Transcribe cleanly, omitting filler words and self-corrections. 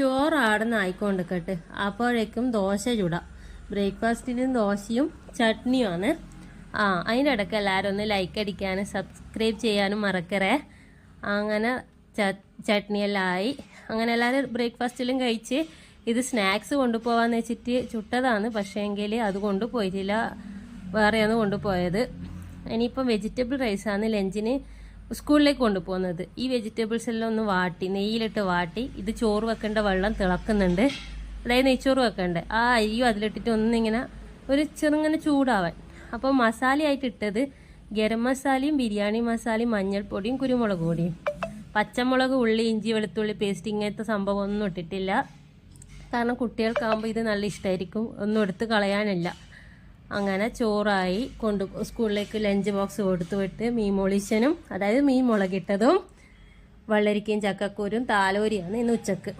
ചോറ് ആടുന്ന ആയിക്കൊണ്ടിരിക്കട്ടെ. അപ്പോഴേക്കും ദോശ ചുടാം. ബ്രേക്ക്ഫാസ്റ്റിന് ദോശയും ചട്നിയുമാണ്. അതിൻ്റെ ഇടയ്ക്ക് എല്ലാവരും ഒന്ന് ലൈക്ക് അടിക്കാനും സബ്സ്ക്രൈബ് ചെയ്യാനും മറക്കറേ. അങ്ങനെ ചട്നിയെല്ലാം ആയി. അങ്ങനെ എല്ലാവരും ബ്രേക്ക്ഫാസ്റ്റിലും കഴിച്ച് ഇത് സ്നാക്സ് കൊണ്ടുപോകാമെന്ന് വെച്ചിട്ട് ചുട്ടതാണ്. പക്ഷേങ്കിൽ അത് കൊണ്ടുപോയിട്ടില്ല, വേറെയാണ് കൊണ്ടുപോയത്. ഇനിയിപ്പം വെജിറ്റബിൾ റൈസാണ് ലഞ്ചിന് സ്കൂളിലേക്ക് കൊണ്ടുപോകുന്നത്. ഈ വെജിറ്റബിൾസ് എല്ലാം ഒന്ന് വാട്ടി, നെയ്യിലിട്ട് വാട്ടി, ഇത് ചോറ് വെക്കേണ്ട വെള്ളം തിളക്കുന്നുണ്ട്. അതായത് നെയ്ച്ചോറ് വെക്കണ്ടേ, ആ അരിയും അതിലിട്ടിട്ട് ഒന്നിങ്ങനെ ഒരു ചെറുങ്ങനെ ചൂടാവാൻ. അപ്പോൾ മസാലയായിട്ട് ഇട്ടത് ഗരം മസാലയും ബിരിയാണി മസാലയും മഞ്ഞൾപ്പൊടിയും കുരുമുളക് പൊടിയും. പച്ചമുളക്, ഉള്ളി, ഇഞ്ചി, വെളുത്തുള്ളി പേസ്റ്റ് ഇങ്ങനത്തെ സംഭവം ഒന്നും ഇട്ടിട്ടില്ല. കാരണം കുട്ടികൾക്കാകുമ്പോൾ ഇത് നല്ല ഇഷ്ടമായിരിക്കും, ഒന്നും എടുത്ത് കളയാനില്ല. അങ്ങനെ ചോറായി സ്കൂളിലേക്ക് ലഞ്ച് ബോക്സ് കൊടുത്തു വിട്ട് മീൻ മൊളിച്ചനും, അതായത് മീൻ മുളകിട്ടതും വെള്ളരിക്കയും ചക്കക്കൂരും താലോരിയാണ് ഇന്ന് ഉച്ചക്ക്.